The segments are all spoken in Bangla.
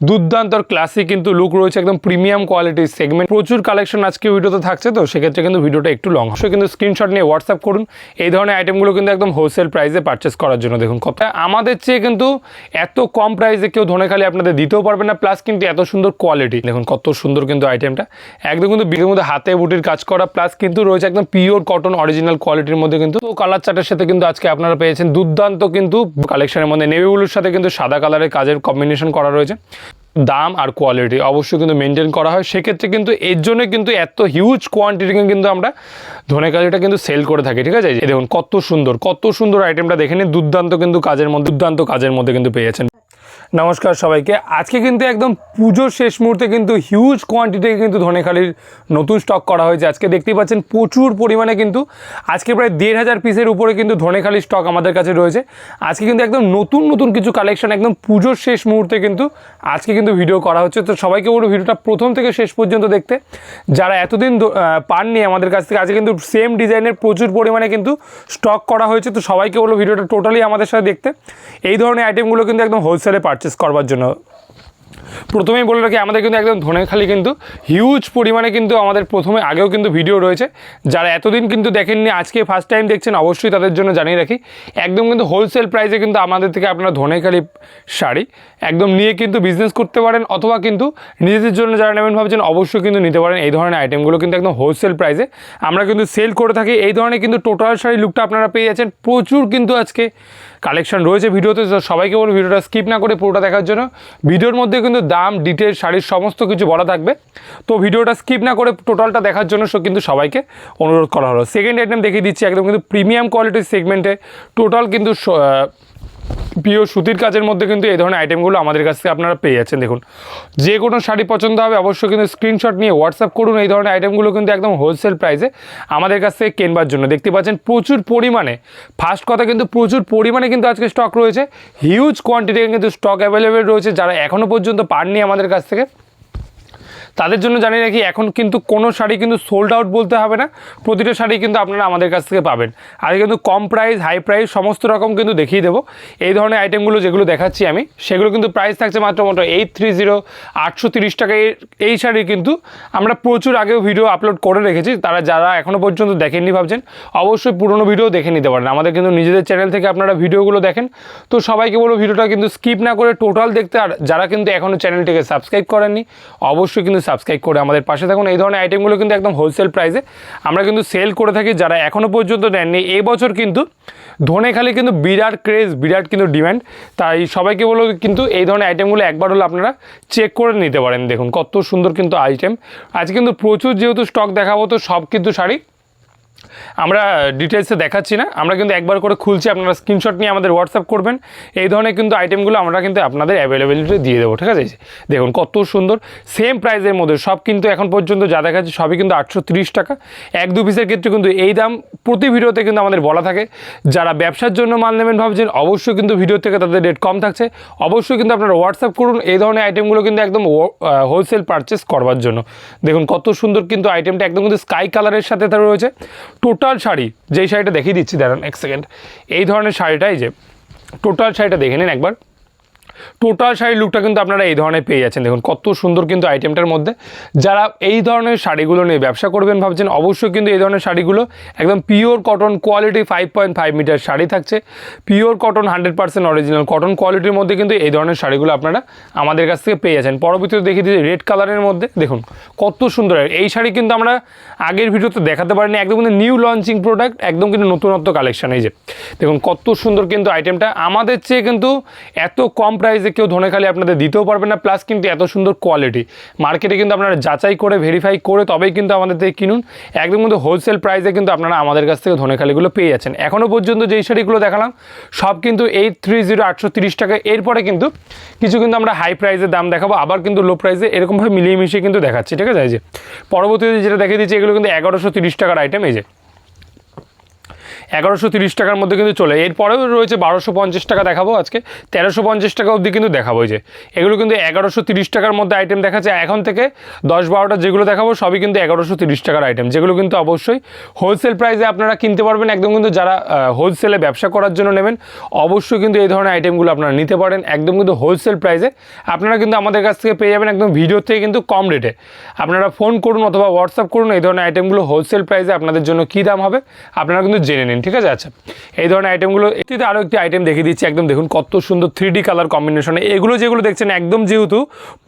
দুর্দান্ত আর ক্লাসিক কিন্তু লুক রয়েছে, একদম প্রিমিয়াম কোয়ালিটির সেগমেন্ট। প্রচুর কালেকশন আজকে ভিডিওতে থাকছে, তো সেক্ষেত্রে কিন্তু ভিডিওটা একটু লং হবে, কিন্তু স্ক্রিনশট নিয়ে হোয়াটসঅ্যাপ করুন। এই ধরনের আইটেমগুলো কিন্তু একদম হোলসেল প্রাইসে পারচেস করার জন্য। দেখুন কত আমাদের চেয়ে কিন্তু এত কম প্রাইসে কেউ ধনেখালি আপনাদের দিতেও পারবে না, প্লাস কিন্তু এত সুন্দর কোয়ালিটি। দেখুন কত সুন্দর কিন্তু আইটেমটা, একদম কিন্তু বিকের মধ্যে হাতে বুটির কাজ করা, প্লাস কিন্তু রয়েছে একদম পিওর কটন অরিজিনাল কোয়ালিটির মধ্যে। কিন্তু কালার চার্টের সাথে কিন্তু আজকে আপনারা পেয়েছেন দুর্দান্ত কিন্তু কালেকশনের মধ্যে নেভি ব্লুর সাথে কিন্তু সাদা কালারের কাজের কম্বিনেশন করা রয়েছে। দাম আর কোয়ালিটি অবশ্যই কিন্তু মেনটেন করা হয়, সেক্ষেত্রে কিন্তু এর জন্য কিন্তু এত হিউজ কোয়ান্টিটি কিন্তু আমরা ধনেখালিটা কিন্তু সেল করে থাকি। ঠিক আছে, দেখুন কত সুন্দর আইটেমটা দেখে নিন। দুর্দান্ত কাজের মধ্যে কিন্তু পেয়েছেন। নমস্কার সবাইকে। আজকে কিন্তু একদম পুজোর শেষ মুহূর্তে কিন্তু হিউজ কোয়ান্টিটি কিন্তু ধনেখালির নতুন স্টক করা হয়েছে। আজকে দেখতেই পাচ্ছেন প্রচুর পরিমাণে কিন্তু আজকে প্রায় 1500 পিসের উপরে কিন্তু ধনেখালির স্টক আমাদের কাছে রয়েছে। আজকে কিন্তু একদম নতুন কিছু কালেকশন একদম পুজোর শেষ মুহূর্তে কিন্তু আজকে কিন্তু ভিডিও করা হচ্ছে। তো সবাইকে বলবো ভিডিওটা প্রথম থেকে শেষ পর্যন্ত দেখতে, যারা এতদিন পাননি আমাদের কাছ থেকে। আজকে কিন্তু সেম ডিজাইনের প্রচুর পরিমাণে কিন্তু স্টক করা হয়েছে, তো সবাইকে বলবো ভিডিওটা টোটালি আমাদের সাথে দেখতে। এই ধরনের আইটেমগুলো কিন্তু একদম হোলসেলে পারচেস করবার জন্য। প্রথমেই বলে রাখি, আমাদের কিন্তু একদম ধনেখালি কিন্তু হিউজ পরিমাণে কিন্তু আমাদের প্রথমে আগেও কিন্তু ভিডিও রয়েছে। যারা এতদিন কিন্তু দেখেননি, আজকে ফার্স্ট টাইম দেখছেন, অবশ্যই তাদের জন্য জানিয়ে রাখি একদম কিন্তু হোলসেল প্রাইসে কিন্তু আমাদের থেকে আপনারা ধনেখালি শাড়ি একদম নিয়ে কিন্তু বিজনেস করতে পারেন, অথবা কিন্তু নিজেদের জন্য যারা নেবেন ভাবছেন অবশ্যই কিন্তু নিতে পারেন। এই ধরনের আইটেমগুলো কিন্তু একদম হোলসেল প্রাইসে আমরা কিন্তু সেল করে থাকি। এই ধরনের কিন্তু টোটাল শাড়ি লুকটা আপনারা পেয়ে যাচ্ছেন। প্রচুর কিন্তু আজকে কালেকশন রয়েছে ভিডিওতে, সবাইকে বলবো ভিডিওটা স্কিপ না করে পুরোটা দেখার জন্য। ভিডিওর মধ্যে কিন্তু দাম, ডিটেল, শাড়ির সমস্ত কিছু বলা থাকবে, তো ভিডিওটা স্কিপ না করে টোটালটা দেখার জন্য কিন্তু সবাইকে অনুরোধ করা হলো। সেকেন্ড আইটেম দেখিয়ে দিচ্ছি, একদম কিন্তু প্রিমিয়াম কোয়ালিটির সেগমেন্টে টোটাল কিন্তু পিওর সুতির কাজের মধ্যে কিন্তু এই ধরনের আইটেমগুলো আমাদের কাছ থেকে আপনারা পেয়ে যাচ্ছেন। দেখুন যে কোনো শাড়ি পছন্দ হবে অবশ্যই কিন্তু স্ক্রিনশট নিয়ে হোয়াটসঅ্যাপ করুন। এই ধরনের আইটেমগুলো কিন্তু একদম হোলসেল প্রাইসে আমাদের কাছ থেকে কেনবার জন্য। দেখতে পাচ্ছেন প্রচুর পরিমাণে, ফার্স্ট কথা কিন্তু প্রচুর পরিমাণে কিন্তু আজকে স্টক রয়েছে, হিউজ কোয়ান্টিটি কিন্তু স্টক অ্যাভেলেবেল রয়েছে। যারা এখনও পর্যন্ত পাননি আমাদের কাছ থেকে তাদের জন্য জানিয়ে রাখি, এখন কিন্তু কোনো শাড়ি কিন্তু সোল্ড আউট বলতে হবে না, প্রতিটা শাড়ি কিন্তু আপনারা আমাদের কাছ থেকে পাবেন। আর কিন্তু কম প্রাইস, হাই প্রাইস সমস্ত রকম কিন্তু দেখিয়ে দেবো। এই ধরনের আইটেমগুলো যেগুলো দেখাচ্ছি আমি, সেগুলো কিন্তু প্রাইস থাকছে মাত্র 830, 830 টাকায়। এই শাড়ি কিন্তু আমরা প্রচুর আগেও ভিডিও আপলোড করে রেখেছি, যারা এখনও পর্যন্ত দেখেননি ভাবছেন অবশ্যই পুরনো ভিডিও দেখে নিতে পারেন। আমাদের কিন্তু নিজেদের চ্যানেল থেকে আপনারা ভিডিওগুলো দেখেন, তো সবাইকে বলবো ভিডিওটা কিন্তু স্কিপ না করে টোটাল দেখতে। আর যারা কিন্তু এখনও চ্যানেলটিকে সাবস্ক্রাইব করেননি অবশ্যই কিন্তু সাবস্ক্রাইব করে আমাদের পাশে থাকুন। এই ধরনের আইটেমগুলো কিন্তু একদম হোলসেল প্রাইসে আমরা কিন্তু সেল করে থাকি। যারা এখনও পর্যন্ত নেননি, এবছর কিন্তু ধনেখালি কিন্তু বিরাট ক্রেজ, বিরাট কিন্তু ডিম্যান্ড, তাই সবাইকে বলবো কিন্তু এই ধরনের আইটেমগুলো একবার হলো আপনারা চেক করে নিতে পারেন। দেখুন কত সুন্দর কিন্তু আইটেম। আজকে কিন্তু প্রচুর যেহেতু স্টক দেখাবো, তো সব কিন্তু শাড়ি আমরা ডিটেলসে দেখাচ্ছি না, আমরা কিন্তু একবার করে খুলছি, আপনারা স্ক্রিনশট নিয়ে আমাদের হোয়াটসঅ্যাপ করবেন। এই ধরনের কিন্তু আইটেমগুলো আমরা কিন্তু আপনাদের অ্যাভেলেবিলিটি দিয়ে দেবো। ঠিক আছে, দেখুন কত সুন্দর সেম প্রাইসের মধ্যে সব কিন্তু এখন পর্যন্ত যা দেখাচ্ছি সবই কিন্তু 830 টাকা। 1-2 পিসের ক্ষেত্রে কিন্তু এই দাম প্রতি ভিডিওতে কিন্তু আমাদের বলা থাকে। যারা ব্যবসার জন্য মাল নেবেন ভাবছেন অবশ্যই কিন্তু ভিডিও থেকে তাদের রেট কম থাকছে, অবশ্যই কিন্তু আপনারা হোয়াটসঅ্যাপ করুন। এই ধরনের আইটেমগুলো কিন্তু একদম হোলসেল পারচেস করবার জন্য। দেখুন কত সুন্দর কিন্তু আইটেমটা একদম কিন্তু স্কাই কালারের সাথে তার রয়েছে। টোটাল শাড়ি, যেই শাড়িটা দেখিয়ে দিচ্ছি দাঁড়ান এক সেকেন্ড, এই ধরনের শাড়িটাই যে টোটাল শাড়িটা দেখে নিন একবার। টোটাল শাড়ির লুকটা কিন্তু আপনারা এই ধরনের পেয়ে যাচ্ছেন। দেখুন কত সুন্দর কিন্তু আইটেমটার মধ্যে। যারা এই ধরনের শাড়িগুলো নিয়ে ব্যবসা করবেন ভাবছেন অবশ্যই কিন্তু এই ধরনের শাড়িগুলো একদম pure cotton quality 5.5 metre sari থাকছে, পিওর কটন 100% অরিজিনাল কটন কোয়ালিটির মধ্যে কিন্তু এই ধরনের শাড়িগুলো আপনারা আমাদের কাছ থেকে পেয়ে যাচ্ছেন। পরবর্তীতে দেখিয়ে দিচ্ছি রেড কালারের মধ্যে। দেখুন কত সুন্দর এই শাড়ি, কিন্তু আমরা আগের ভিডিওতে দেখাতে পারিনি, একদম কিন্তু নিউ লঞ্চিং প্রোডাক্ট, একদম কিন্তু নতুনত্ব কালেকশন। এই যে দেখুন কত সুন্দর কিন্তু আইটেমটা, আমাদের চেয়ে কিন্তু এত কম প্রাইসে কেউ ধনেখালি আপনাদের দিতেও পারবে না, প্লাস কিন্তু এত সুন্দর কোয়ালিটি মার্কেটে কিন্তু আপনারা যাচাই করে ভেরিফাই করে তবেই কিন্তু আমাদের থেকে কিনুন। একদম কিন্তু হোলসেল প্রাইসে কিন্তু আপনারা আমাদের কাছ থেকে ধনেখালিগুলো পেয়ে যাচ্ছেন। এখনও পর্যন্ত যেই শাড়িগুলো দেখালাম সব কিন্তু 830, 830 টাকা। এরপরে কিন্তু কিছু কিন্তু আমরা হাই প্রাইসের দাম দেখাবো, আবার কিন্তু লো প্রাইসে, এরকমভাবে মিলিয়ে মিশিয়ে কিন্তু দেখাচ্ছি। ঠিক আছে, এই যে পরবর্তীতে যেটা দেখিয়ে দিচ্ছি এগুলো কিন্তু 1130 টাকার আইটেম। এই যে 1130 টাকার মধ্যে কিন্তু চলে। এরপরেও রয়েছে 1250 টাকা দেখাবো আজকে, 1350 টাকা অবধি কিন্তু দেখাবো। যে এগুলো কিন্তু 1130 টাকার মধ্যে আইটেম দেখাচ্ছে। এখন থেকে 10-12টা যেগুলো দেখাবো সবই কিন্তু 1130 টাকার আইটেম, যেগুলো কিন্তু অবশ্যই হোলসেল প্রাইসে আপনারা কিনতে পারবেন। একদম কিন্তু যারা হোলসেলে ব্যবসা করার জন্য নেবেন অবশ্যই কিন্তু এই ধরনের আইটেমগুলো আপনারা নিতে পারেন। একদম কিন্তু হোলসেল প্রাইসে আপনারা কিন্তু আমাদের কাছ থেকে পেয়ে যাবেন একদম ভিডিও থেকে কিন্তু কম রেটে। আপনারা ফোন করুন অথবা হোয়াটসঅ্যাপ করুন, এই ধরনের আইটেমগুলো হোলসেল প্রাইসে আপনাদের জন্য কী দাম হবে আপনারা কিন্তু জেনে নিন, ঠিক আছে। আচ্ছা, এই ধরনের আইটেমগুলো এটিতে আরও একটি আইটেম দেখিয়ে দিচ্ছি। একদম দেখুন কত সুন্দর 3D কালার কম্বিনেশনে এগুলো যেগুলো দেখছেন, একদম যেহেতু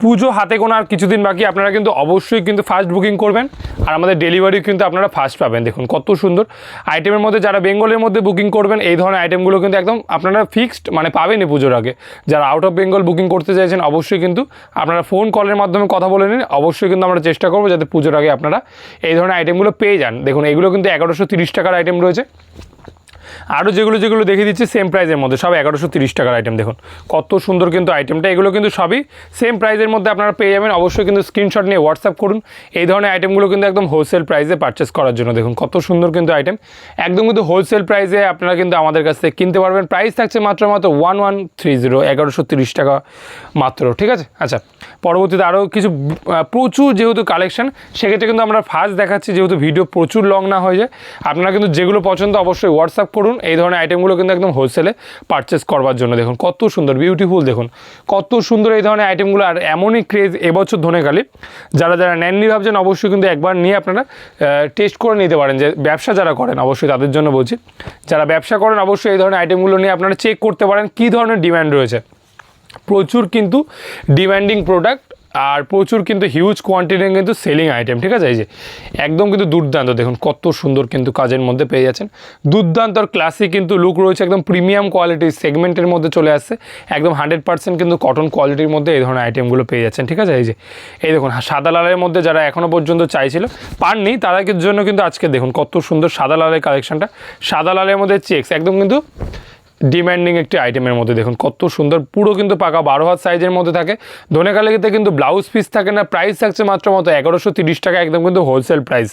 পুজো হাতে গোনা আর কিছুদিন বাকি, আপনারা কিন্তু অবশ্যই কিন্তু ফার্স্ট বুকিং করবেন আর আমাদের ডেলিভারি কিন্তু আপনারা ফার্স্ট পাবেন। দেখুন কত সুন্দর আইটেমের মধ্যে যারা বেঙ্গলের মধ্যে বুকিং করবেন এই ধরনের আইটেমগুলো কিন্তু একদম আপনারা ফিক্সড মানে পাবেনই পুজোর আগে। যারা আউট অফ বেঙ্গল বুকিং করতে চাইছেন অবশ্যই কিন্তু আপনারা ফোন কলের মাধ্যমে কথা বলে নিন। অবশ্যই কিন্তু আমরা চেষ্টা করবো যাতে পুজোর আগে আপনারা এই ধরনের আইটেমগুলো পেয়ে যান। দেখুন এগুলো কিন্তু 1130 টাকার আইটেম রয়েছে। আরও যেগুলো দেখিয়ে দিচ্ছি সেম প্রাইসের মধ্যে, সব 1130 টাকার আইটেম। দেখুন কত সুন্দর কিন্তু আইটেমটা, এগুলো কিন্তু সবই সেম প্রাইসের মধ্যে আপনারা পেয়ে যাবেন। অবশ্যই কিন্তু স্ক্রিনশট নিয়ে হোয়াটসঅ্যাপ করুন এই ধরনের আইটেমগুলো কিন্তু একদম হোলসেল প্রাইসে পারচেস করার জন্য। দেখুন কত সুন্দর কিন্তু আইটেম, একদম কিন্তু হোলসেল প্রাইসে আপনারা কিন্তু আমাদের কাছ থেকে কিনতে পারবেন। প্রাইস থাকছে মাত্র 1130, 1130 টাকা মাত্র, ঠিক আছে। আচ্ছা, পরবর্তীতে আরও কিছু প্রচুর যেহেতু কালেকশন, সেক্ষেত্রে কিন্তু আমরা ফার্স্ট দেখাচ্ছি যেহেতু ভিডিও প্রচুর লং না হয়ে যায়। আপনারা কিন্তু যেগুলো পছন্দ অবশ্যই হোয়াটসঅ্যাপ করুন এই ধরনের আইটেমগুলো কিন্তু একদম হোলসেলে পারচেস করবার জন্য। দেখুন কত সুন্দর বিউটিফুল, দেখুন কত সুন্দর এই ধরনের আইটেমগুলো। আর এমনই ক্রেজ এবছর ধনেখালি, যারা নেননি ভাবছেন অবশ্যই কিন্তু একবার নিয়ে আপনারা টেস্ট করে নিতে পারেন। যে ব্যবসা যারা করেন অবশ্যই তাদের জন্য বলছি, যারা ব্যবসা করেন অবশ্যই এই ধরনের আইটেমগুলো নিয়ে আপনারা চেক করতে পারেন কী ধরনের ডিম্যান্ড রয়েছে। প্রচুর কিন্তু ডিম্যান্ডিং প্রোডাক্ট আর প্রচুর কিন্তু হিউজ কোয়ান্টিটির কিন্তু সেলিং আইটেম, ঠিক আছে। এই যে একদম কিন্তু দুর্দান্ত, দেখুন কত সুন্দর কিন্তু কাজের মধ্যে পেয়ে যাচ্ছেন। দুর্দান্ত আর ক্লাসিক কিন্তু লুক রয়েছে, একদম প্রিমিয়াম কোয়ালিটির সেগমেন্টের মধ্যে চলে আসছে। একদম 100% কিন্তু কটন কোয়ালিটির মধ্যে এই ধরনের আইটেমগুলো পেয়ে যাচ্ছেন, ঠিক আছে। এই দেখুন সাদা লালের মধ্যে যারা এখনও পর্যন্ত চাইছিল পাননি তাদের জন্য কিন্তু আজকে দেখুন কত সুন্দর সাদা লালের কালেকশনটা। সাদা লালের মধ্যে চেক্স, একদম কিন্তু ডিম্যান্ডিং একটি আইটেমের মধ্যে দেখুন কত সুন্দর, পুরো কিন্তু পাকা 12 হাত সাইজের মধ্যে থাকে। ধনেখালিতে কিন্তু ব্লাউজ পিস থাকে না। প্রাইস থাকছে মাত্র 1130 টাকা, একদম কিন্তু হোলসেল প্রাইস।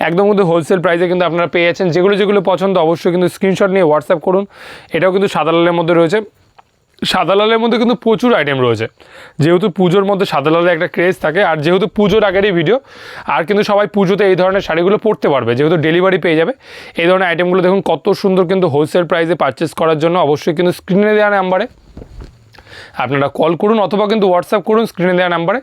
একদম কিন্তু হোলসেল প্রাইসে কিন্তু আপনারা পেয়ে যাচ্ছেন। যেগুলো পছন্দ অবশ্যই কিন্তু স্ক্রিনশট নিয়ে হোয়াটসঅ্যাপ করুন। এটাও কিন্তু সাদা লালের মধ্যে রয়েছে। সাদা লালের মধ্যে কিন্তু প্রচুর আইটেম রয়েছে, যেহেতু পুজোর মধ্যে সাদা লালের একটা ক্রেজ থাকে। আর যেহেতু পুজোর আগেরই ভিডিও, আর কিন্তু সবাই পুজোতে এই ধরনের শাড়িগুলো পরতে পারবে, যেহেতু ডেলিভারি পেয়ে যাবে। এই ধরনের আইটেমগুলো দেখুন কত সুন্দর কিন্তু হোলসেল প্রাইসে পারচেস করার জন্য অবশ্যই কিন্তু স্ক্রিনে দেওয়া নাম্বারে আপনারা কল করুন অথবা কিন্তু হোয়াটসঅ্যাপ করুন স্ক্রিনে দেওয়া নাম্বারে।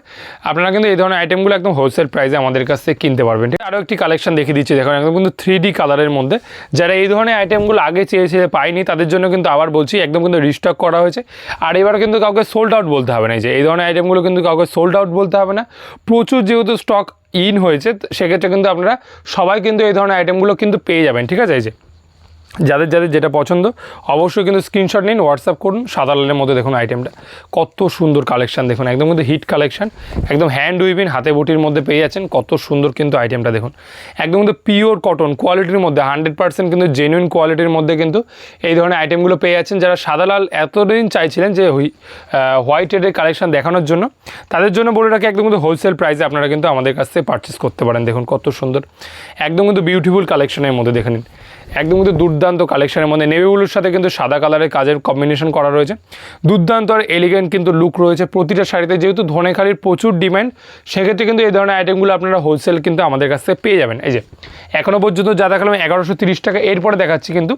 আপনারা কিন্তু এই ধরনের আইটেমগুলো একদম হোলসেল প্রাইসে আমাদের কাছ থেকে কিনতে পারবেন। আরও একটি কালেকশন দেখিয়ে দিচ্ছি, দেখুন একদম কিন্তু 3D কালারের মধ্যে। যারা এই ধরনের আইটেমগুলো আগে চেয়েছে পায়নি তাদের জন্য কিন্তু আবার বলছি একদম কিন্তু রিস্টক করা হয়েছে। আর এবার কিন্তু কাউকে সোল্ড আউট বলতে হবে না। এই ধরনের আইটেমগুলো কিন্তু কাউকে সোল্ড আউট বলতে হবে না। প্রচুর যেহেতু স্টক ইন হয়েছে সেক্ষেত্রে কিন্তু আপনারা সবাই কিন্তু এই ধরনের আইটেমগুলো কিন্তু পেয়ে যাবেন, ঠিক আছে। যাদের যেটা পছন্দ অবশ্যই কিন্তু স্ক্রিনশট নিন, হোয়াটসঅ্যাপ করুন। সাদা লালের মধ্যে দেখুন আইটেমটা কত সুন্দর কালেকশন, দেখুন একদম কিন্তু হিট কালেকশন, একদম হ্যান্ড উইভিং হাতে বুটির মধ্যে পেয়ে যাচ্ছেন। কত সুন্দর কিন্তু আইটেমটা দেখুন, একদম কিন্তু পিওর কটন কোয়ালিটির মধ্যে 100% কিন্তু জেনুইন কোয়ালিটির মধ্যে কিন্তু এই ধরনের আইটেমগুলো পেয়ে যাচ্ছেন। যারা সাদা লাল এতদিন চাইছিলেন যে হোয়াইট রেডের কালেকশন দেখানোর জন্য, তাদের জন্য বলে রাখি একদম কিন্তু হোলসেল প্রাইসে আপনারা কিন্তু আমাদের কাছ থেকে পারচেস করতে পারেন। দেখুন কত সুন্দর, একদম কিন্তু বিউটিফুল কালেকশনের মধ্যে দেখে নিন। একদম কিন্তু দুর্দান্ত কালেকশনের মধ্যে নেভি ব্লুর সাথে কিন্তু সাদা কালারের কাজের কম্বিনেশন করা রয়েছে। দুর্দান্ত আর এলিগেন্ট কিন্তু লুক রয়েছে প্রতিটা শাড়িতে। যেহেতু ধনেখালির প্রচুর ডিমান্ড, সেক্ষেত্রে কিন্তু এই ধরনের আইটেমগুলো আপনারা হোলসেল কিন্তু আমাদের কাছ থেকে পেয়ে যাবেন। এই যে এখনও পর্যন্ত যা দেখালাম 1130 টাকা, এরপরে দেখাচ্ছি কিন্তু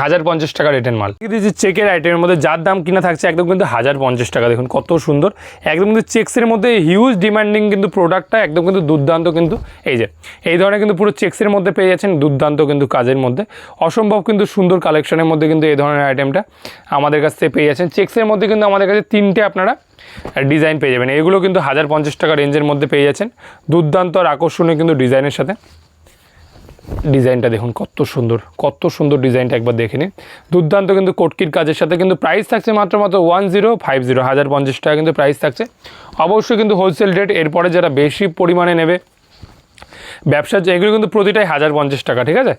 1050 টাকা রেটের মাল। যে চেকের আইটেমের মধ্যে যার দাম কিনা থাকছে একদম কিন্তু 1050 টাকা। দেখুন কত সুন্দর, একদম কিন্তু চেক্সের মধ্যে হিউজ ডিমান্ডিং কিন্তু প্রোডাক্টটা, একদম কিন্তু দুর্দান্ত কিন্তু এই ধরনের কিন্তু পুরো চেক্সের মধ্যে পেয়ে যাচ্ছেন। দুর্দান্ত কিন্তু কাজের মধ্যে অসম্ভব কিন্তু সুন্দর কালেকশনের মধ্যে কিন্তু এই ধরনের আইটেমটা আমাদের কাছ থেকে পেয়ে যাচ্ছেন। চেক্সের মধ্যে কিন্তু আমাদের কাছে 3টে আপনারা ডিজাইন পেয়ে যাবেন। এগুলো কিন্তু 1050 টাকা রেঞ্জের মধ্যে পেয়ে যাচ্ছেন। দুর্দান্ত আর আকর্ষণীয় কিন্তু ডিজাইনের সাথে। ডিজাইনটা দেখুন কত সুন্দর ডিজাইনটা একবার দেখে নিন। দুর্দান্ত কিন্তু কোটকির কাজের সাথে কিন্তু প্রাইস থাকছে মাত্র 1050, 1050 টাকা কিন্তু প্রাইস থাকছে। অবশ্যই কিন্তু হোলসেল রেট। এরপরে যারা বেশি পরিমাণে নেবে ব্যবসার, এগুলো কিন্তু প্রতিটাই 1050 টাকা, ঠিক আছে।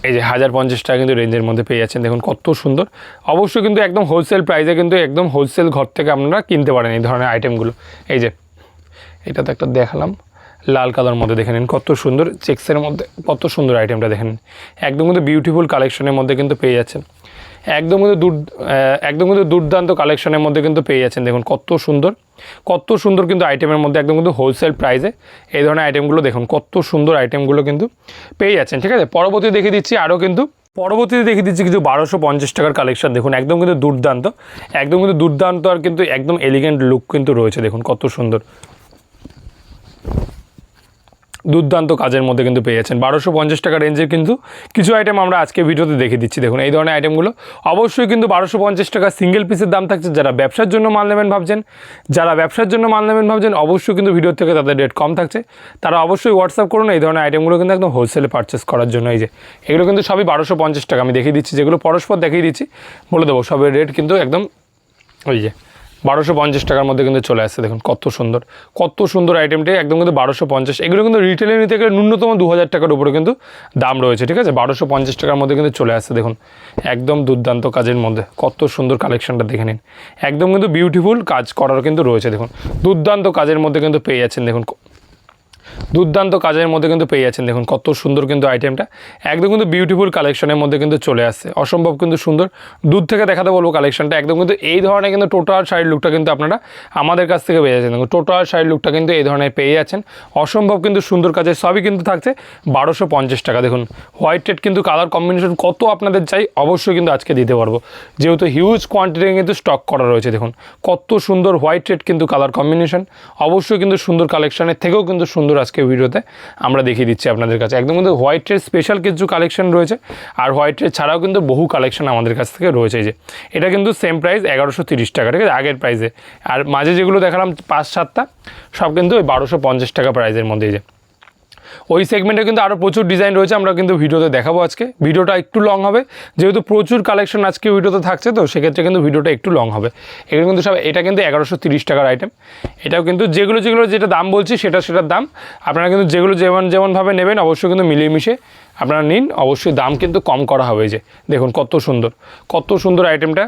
এই যে 1050 টাকা কিন্তু রেঞ্জের মধ্যে পেয়ে যাচ্ছেন। দেখুন কত সুন্দর, অবশ্যই কিন্তু একদম হোলসেল প্রাইসে কিন্তু একদম হোলসেল ঘর থেকে আপনারা কিনতে পারেন এই ধরনের আইটেমগুলো। এই যে এটা তো একটা দেখালাম, লাল কালার মধ্যে দেখে নিন, কত সুন্দর চেক্সের মধ্যে কত সুন্দর আইটেমটা দেখে নিন। একদম কিন্তু বিউটিফুল কালেকশনের মধ্যে কিন্তু পেয়ে যাচ্ছেন, একদম কিন্তু দুর্দান্ত কালেকশনের মধ্যে কিন্তু পেয়ে যাচ্ছেন। দেখুন কত সুন্দর কিন্তু আইটেমের মধ্যে একদম কিন্তু হোলসেল প্রাইসে এই ধরনের আইটেমগুলো দেখুন, কত সুন্দর আইটেমগুলো কিন্তু পেয়ে যাচ্ছেন। ঠিক আছে, পরবর্তী দেখিয়ে দিচ্ছি কিছু 1250 টাকার কালেকশন। দেখুন একদম কিন্তু দুর্দান্ত আর কিন্তু একদম এলিগেন্ট লুক কিন্তু রয়েছে। দেখুন কত সুন্দর দুর্দান্ত কাজের মধ্যে কিন্তু পেয়ে যাচ্ছেন। 1250 টাকা রেঞ্জের কিন্তু কিছু আইটেম আমরা আজকে ভিডিওতে দেখিয়ে দিচ্ছি। দেখুন এই ধরনের আইটেমগুলো অবশ্যই কিন্তু 1250 টাকা সিঙ্গেল পিসের দাম থাকছে। যারা ব্যবসার জন্য মাল নেবেন ভাবছেন অবশ্যই কিন্তু ভিডিও থেকে তাদের রেট কম থাকছে, তারা অবশ্যই হোয়াটসঅ্যাপ করুন। এই ধরনের আইটেমগুলো কিন্তু একদম হোলসেলে পারচেস করার জন্য। এই যে এগুলো কিন্তু সবই 1250 টাকা আমি দেখিয়ে দিচ্ছি, যেগুলো পরস্পর দেখিয়ে দিচ্ছি বলে দেবো, সবের রেট কিন্তু একদম ওই যে 1250 টাকার মধ্যে কিন্তু চলে আসছে। দেখুন কত সুন্দর আইটেমটি একদম কিন্তু 1250। এগুলো কিন্তু রিটেলে নিতে গেলে ন্যূনতম 2000 টাকার উপরে কিন্তু দাম রয়েছে। ঠিক আছে, 1250 টাকার মধ্যে কিন্তু চলে আসছে। দেখুন একদম দুর্দান্ত কাজের মধ্যে কত সুন্দর কালেকশনটা দেখে নিন, একদম কিন্তু বিউটিফুল কাজ করার কিন্তু রয়েছে। দেখুন দুর্দান্ত কাজের মধ্যে কিন্তু পেয়ে যাচ্ছেন। দেখুন দেখুন কত সুন্দর কিন্তু আইটেমটা একদম কিন্তু বিউটিফুল কালেকশনের মধ্যে কিন্তু চলে আসছে, অসম্ভব কিন্তু সুন্দর। দূর থেকে দেখাতে বলবো কালেকশনটা একদম কিন্তু এই ধরনের কিন্তু টোটাল শাড়ির লুকটা কিন্তু আপনারা আমাদের কাছ থেকে পেয়ে যাচ্ছেন। দেখুন টোটাল শাড়ির লুকটা কিন্তু এই ধরনের পেয়ে যাচ্ছেন, অসম্ভব কিন্তু সুন্দর কাজের, সবই কিন্তু থাকছে 1250 টাকা। দেখুন হোয়াইট রেড কিন্তু কালার কম্বিনেশন কত আপনাদের চাই অবশ্যই কিন্তু আজকে দিতে পারবো, যেহেতু হিউজ কোয়ান্টিটি কিন্তু স্টক করা রয়েছে। দেখুন কত সুন্দর হোয়াইট রেড কিন্তু কালার কম্বিনেশন, অবশ্যই কিন্তু সুন্দর কালেকশনের থেকেও কিন্তু সুন্দর আজকে ভিডিওতে আমরা দেখিয়ে দিচ্ছি আপনাদের কাছে। একদম কিন্তু হোয়াইটের স্পেশাল কিছু কালেকশন রয়েছে, আর হোয়াইটের ছাড়াও কিন্তু বহু কালেকশন আমাদের কাছ থেকে রয়েছে। যে এটা কিন্তু সেম প্রাইস 1130 টাকা, ঠিক আছে, আগের প্রাইসে। আর মাঝে যেগুলো দেখালাম 5-7টা সব কিন্তু ওই 1250 টাকা প্রাইসের মধ্যে। যে ওই সেগমেন্টে কিন্তু আরও প্রচুর ডিজাইন রয়েছে, আমরা কিন্তু ভিডিওতে দেখাবো আজকে। ভিডিওটা একটু লং হবে, যেহেতু প্রচুর কালেকশন আজকে ভিডিওতে থাকছে, তো সেক্ষেত্রে কিন্তু ভিডিওটা একটু লং হবে। এগুলো কিন্তু সব, এটা কিন্তু 1130 টাকার আইটেম। এটাও কিন্তু যেগুলো যেটা দাম বলছি সেটার দাম। আপনারা কিন্তু যেগুলো যেমনভাবে নেবেন অবশ্যই কিন্তু মিলিয়ে মিশে আপনারা নিন, অবশ্যই দাম কিন্তু কম করা হবে। যে দেখুন কত সুন্দর আইটেমটা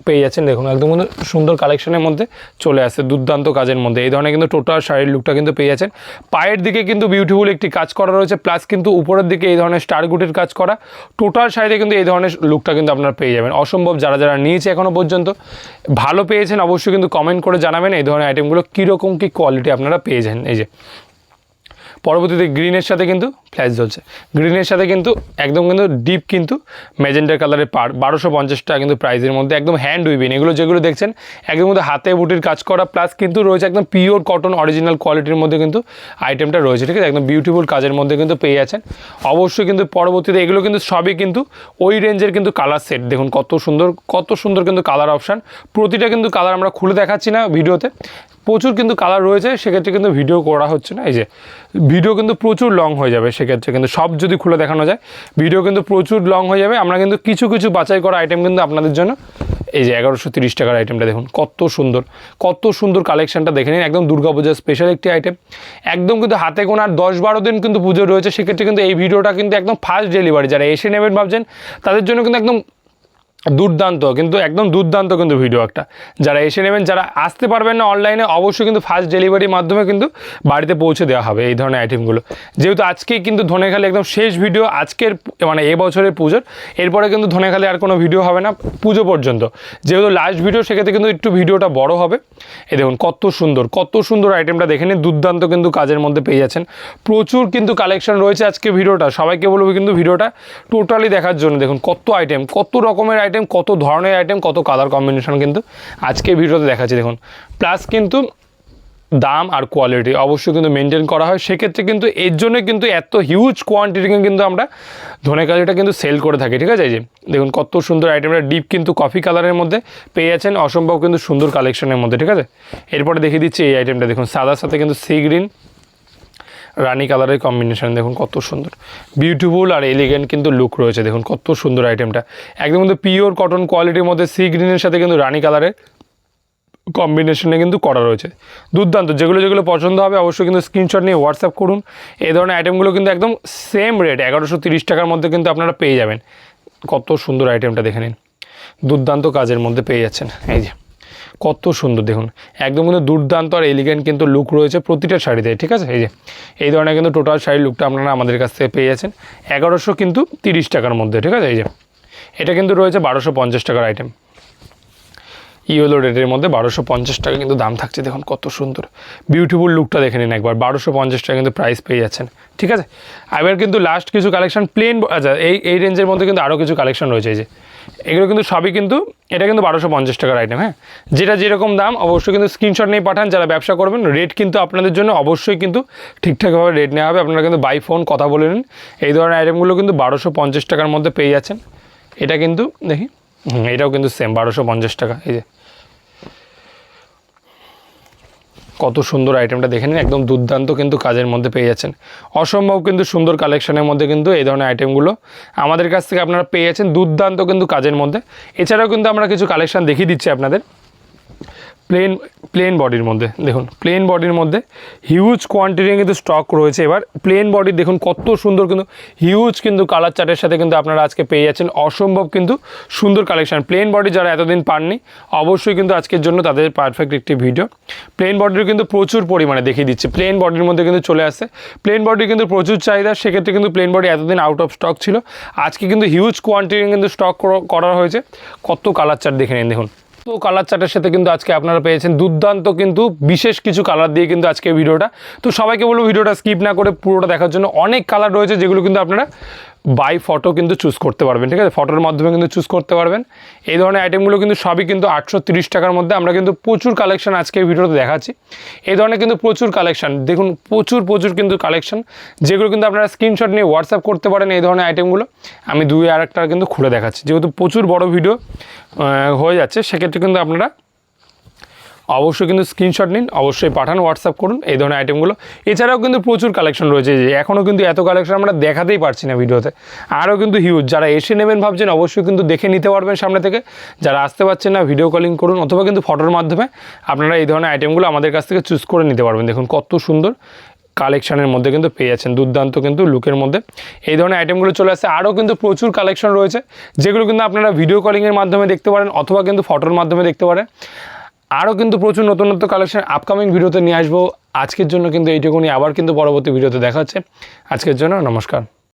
পেয়ে যাচ্ছেন। দেখুন একদম কিন্তু সুন্দর কালেকশনের মধ্যে চলে আসছে, দুর্দান্ত কাজের মধ্যে এই ধরনের কিন্তু টোটাল শাড়ির লুকটা কিন্তু পেয়ে যাচ্ছেন। পায়ের দিকে কিন্তু বিউটিফুল একটি কাজ করা রয়েছে, প্লাস কিন্তু উপরের দিকে এই ধরনের স্টার গুটের কাজ করা। টোটাল শাড়িতে কিন্তু এই ধরনের লুকটা কিন্তু আপনারা পেয়ে যাবেন। অসম্ভব, যারা নিয়েছে এখনও পর্যন্ত ভালো পেয়েছেন অবশ্যই কিন্তু কমেন্ট করে জানাবেন এই ধরনের আইটেমগুলো কীরকম কী কোয়ালিটি আপনারা পেয়ে যান। এই যে পরবর্তীতে গ্রিনের সাথে কিন্তু ফ্ল্যাশ জ্বলছে, গ্রিনের সাথে কিন্তু একদম কিন্তু ডিপ কিন্তু ম্যাজেন্ডার কালারের 1250 টাকা কিন্তু প্রাইসের মধ্যে একদম হ্যান্ড উইভিং। এগুলো যেগুলো দেখছেন একদম কিন্তু হাতে বুটির কাজ করা, প্লাস কিন্তু রয়েছে একদম পিওর কটন অরিজিনাল কোয়ালিটির মধ্যে কিন্তু আইটেমটা রয়েছে। ঠিক আছে, একদম বিউটিফুল কাজের মধ্যে কিন্তু পেয়ে যাচ্ছেন। অবশ্যই কিন্তু পরবর্তীতে এগুলো কিন্তু সবই কিন্তু ওই রেঞ্জের কিন্তু কালার সেট। দেখুন কত সুন্দর কিন্তু কালার অপশান। প্রতিটা কিন্তু কালার আমরা খুলে দেখাচ্ছি না ভিডিওতে, প্রচুর কিন্তু কালার রয়েছে, সেক্ষেত্রে কিন্তু ভিডিও করা হচ্ছে না। এই যে ভিডিও কিন্তু প্রচুর লং হয়ে যাবে, সেক্ষেত্রে কিন্তু সব যদি খুলে দেখানো যায় ভিডিও কিন্তু প্রচুর লং হয়ে যাবে। আমরা কিন্তু কিছু বাছাই করা আইটেম কিন্তু আপনাদের জন্য। এই যে 1130 টাকার আইটেমটা দেখুন কত সুন্দর কালেকশনটা দেখে নিন, একদম দুর্গাপূজার স্পেশাল একটি আইটেম। একদম কিন্তু হাতে গোনার 10-12 দিন কিন্তু পুজো রয়েছে, সেক্ষেত্রে কিন্তু এই ভিডিওটা কিন্তু একদম ফাস্ট ডেলিভারি। যারা এসে নেবেন ভাবছেন তাদের জন্য কিন্তু একদম দুর্দান্ত কিন্তু ভিডিও একটা। যারা এসে নেবেন, যারা আসতে পারবেন না অনলাইনে, অবশ্যই কিন্তু ফাস্ট ডেলিভারির মাধ্যমে কিন্তু বাড়িতে পৌঁছে দেওয়া হবে এই ধরনের আইটেমগুলো। যেহেতু আজকেই কিন্তু ধনেখালি একদম শেষ ভিডিও আজকের, মানে এবছরের পুজোর, এরপরে কিন্তু ধনেখালি আর কোনো ভিডিও হবে না পুজো পর্যন্ত, যেহেতু লাস্ট ভিডিও, সেক্ষেত্রে কিন্তু একটু ভিডিওটা বড় হবে। এই দেখুন কত সুন্দর আইটেমটা দেখে নিন, দুর্দান্ত কিন্তু কাজের মধ্যে পেয়ে যাচ্ছেন। প্রচুর কিন্তু কালেকশন রয়েছে আজকে ভিডিওটা, সবাইকে বলবো কিন্তু ভিডিওটা টোটালি দেখার জন্য। দেখুন কত আইটেম, কত রকমের আইটেম, কত ধরনের আইটেম, কত কালার কম্বিনেশন কিন্তু আজকে ভিডিওতে দেখাচ্ছি। দেখুন প্লাস কিন্তু দাম আর কোয়ালিটি অবশ্যই কিন্তু মেনটেন করা হয়, সেক্ষেত্রে কিন্তু এর জন্য কিন্তু এত হিউজ কোয়ান্টিটি কিন্তু আমরা ধনেখালিটা কিন্তু সেল করে থাকি। ঠিক আছে, এই যে দেখুন কত সুন্দর আইটেমটা ডিপ কিন্তু কফি কালারের মধ্যে পেয়ে যাচ্ছেন, অসম্ভব কিন্তু সুন্দর কালেকশনের মধ্যে। ঠিক আছে, এরপরে দেখিয়ে দিচ্ছি এই আইটেমটা। দেখুন সাদার সাথে কিন্তু সি গ্রিন রানি কালারের কম্বিনেশন, দেখুন কত সুন্দর বিউটিফুল আর এলিগেন্ট কিন্তু লুক রয়েছে। দেখুন কত সুন্দর আইটেমটা, একদম কিন্তু পিওর কটন কোয়ালিটির মধ্যে সি গ্রিনের সাথে কিন্তু রানি কালারের কম্বিনেশনে কিন্তু করা রয়েছে। দুর্দান্ত, যেগুলো পছন্দ হবে অবশ্যই কিন্তু স্ক্রিনশট নিয়ে হোয়াটসঅ্যাপ করুন। এই ধরনের আইটেমগুলো কিন্তু একদম সেম রেট 1130 টাকার মধ্যে কিন্তু আপনারা পেয়ে যাবেন। কত সুন্দর আইটেমটা দেখে নিন, দুর্দান্ত কাজের মধ্যে পেয়ে যাচ্ছেন। এই যে কত সুন্দর দেখুন, একদম কিন্তু দুর্দান্ত আর এলিগেন্ট কিন্তু লুক রয়েছে প্রতিটা শাড়িতে, ঠিক আছে। এই যে এই ধরনের কিন্তু টোটাল শাড়ির লুকটা আপনারা আমাদের কাছ থেকে পেয়ে যাচ্ছেন 1130 কিন্তু 30 টাকার মধ্যে, ঠিক আছে। এই যে এটা কিন্তু রয়েছে 1250 টাকার আইটেম, ইয়েলো রেডের মধ্যে 1250 টাকা কিন্তু দাম থাকছে। দেখুন কত সুন্দর বিউটিফুল লুকটা দেখে নিন একবার, 1250 টাকা কিন্তু প্রাইস পেয়ে যাচ্ছেন, ঠিক আছে। এবার কিন্তু লাস্ট কিছু কালেকশন প্লেন, আচ্ছা এই রেঞ্জের মধ্যে কিন্তু আরও কিছু কালেকশন রয়েছে। এই যে এগুলো কিন্তু সবই কিন্তু, এটা কিন্তু 1250 টাকার আইটেম, হ্যাঁ। যেটা যেরকম দাম অবশ্যই কিন্তু স্ক্রিনশট নিয়ে পাঠান যারা ব্যবসা করবেন। রেট কিন্তু আপনাদের জন্য অবশ্যই কিন্তু ঠিকঠাকভাবে রেট নেওয়া হবে, আপনারা কিন্তু বাই ফোন কথা বলে নিন। এই ধরনের আইটেমগুলো কিন্তু 1250 টাকার মধ্যে পেয়ে যাচ্ছেন। এটা কিন্তু দেখি, এটাও কিন্তু সেম 1250 টাকা। এই যে কত সুন্দর আইটেমটা দেখে নিন, একদম দুর্দান্ত কিন্তু কাজের মধ্যে পেয়ে যাচ্ছেন। অসম্ভব কিন্তু সুন্দর কালেকশনের মধ্যে কিন্তু এই ধরনের আইটেমগুলো আমাদের কাছ থেকে আপনারা পেয়ে যাচ্ছেন দুর্দান্ত কিন্তু কাজের মধ্যে। এছাড়াও কিন্তু আমরা কিছু কালেকশন দেখিয়ে দিচ্ছি আপনাদের প্লেন বডির মধ্যে। দেখুন প্লেন বডির মধ্যে হিউজ কোয়ান্টিটি কিন্তু স্টক রয়েছে। এবার প্লেন বডির দেখুন কত সুন্দর কিন্তু হিউজ কিন্তু কালার চার্টের সাথে কিন্তু আপনারা আজকে পেয়ে যাচ্ছেন অসম্ভব কিন্তু সুন্দর কালেকশন। প্লেন বডি যারা এতদিন পাননি অবশ্যই কিন্তু আজকের জন্য তাদের পারফেক্ট একটি ভিডিও। প্লেন বডির কিন্তু প্রচুর পরিমাণে দেখিয়ে দিচ্ছে, প্লেন বডির মধ্যে কিন্তু চলে আসছে। প্লেন বডির কিন্তু প্রচুর চাহিদা, সেক্ষেত্রে কিন্তু প্লেন বডি এতদিন আউট অফ স্টক ছিল, আজকে কিন্তু হিউজ কোয়ান্টিটি কিন্তু স্টক করা হয়েছে। কত কালার চার্ট দেখে নিন, দেখুন তো কালার চার্টের সাথে কিন্তু আজকে আপনারা পেয়েছেন দুর্দান্ত কিন্তু বিশেষ কিছু কালার দিয়ে কিন্তু আজকে ভিডিওটা। তো সবাইকে বলবো ভিডিওটা স্কিপ না করে পুরোটা দেখার জন্য। অনেক কালার রয়েছে যেগুলো কিন্তু আপনারা বাই ফটো কিন্তু চুজ করতে পারবেন, ঠিক আছে। ফটোর মাধ্যমে কিন্তু চুজ করতে পারবেন। এই ধরনের আইটেমগুলো কিন্তু সবই কিন্তু 830 টাকার মধ্যে। আমরা কিন্তু প্রচুর কালেকশন আজকে ভিডিওতে দেখাচ্ছি। এই ধরনের কিন্তু প্রচুর কালেকশন দেখুন, প্রচুর কিন্তু কালেকশন যেগুলো কিন্তু আপনারা স্ক্রিনশট নিয়ে হোয়াটসঅ্যাপ করতে পারেন। এই ধরনের আইটেমগুলো আমি আর একটা কিন্তু খুলে দেখাচ্ছি, যেহেতু প্রচুর বড় ভিডিও হয়ে যাচ্ছে, সেক্ষেত্রে কিন্তু আপনারা অবশ্যই কিন্তু স্ক্রিনশট নিন, অবশ্যই পাঠান, হোয়াটসঅ্যাপ করুন এই ধরনের আইটেমগুলো। এছাড়াও কিন্তু প্রচুর কালেকশন রয়েছে, যে এখনও কিন্তু এত কালেকশন আমরা দেখাতেই পারছি না ভিডিওতে, আরও কিন্তু হিউজ। যারা এসে নেবেন ভাবছেন অবশ্যই কিন্তু দেখে নিতে পারবেন সামনে থেকে। যারা আসতে পারছেন না ভিডিও কলিং করুন, অথবা কিন্তু ফটোর মাধ্যমে আপনারা এই ধরনের আইটেমগুলো আমাদের কাছ থেকে চুজ করে নিতে পারবেন। দেখুন কত সুন্দর কালেকশনের মধ্যে কিন্তু পেয়ে যাচ্ছেন দুর্দান্ত কিন্তু লুকের মধ্যে এই ধরনের আইটেমগুলো চলে আসছে। আরও কিন্তু প্রচুর কালেকশন রয়েছে যেগুলো কিন্তু আপনারা ভিডিও কলিংয়ের মাধ্যমে দেখতে পারেন, অথবা কিন্তু ফটোর মাধ্যমে দেখতে পারেন। আরও কিন্তু প্রচুর নতুন কালেকশন আপকামিং ভিডিওতে নিয়ে আসবো। আজকের জন্য কিন্তু এইটুকুনি, আবার কিন্তু পরবর্তী ভিডিওতে দেখা হচ্ছে। আজকের জন্য নমস্কার।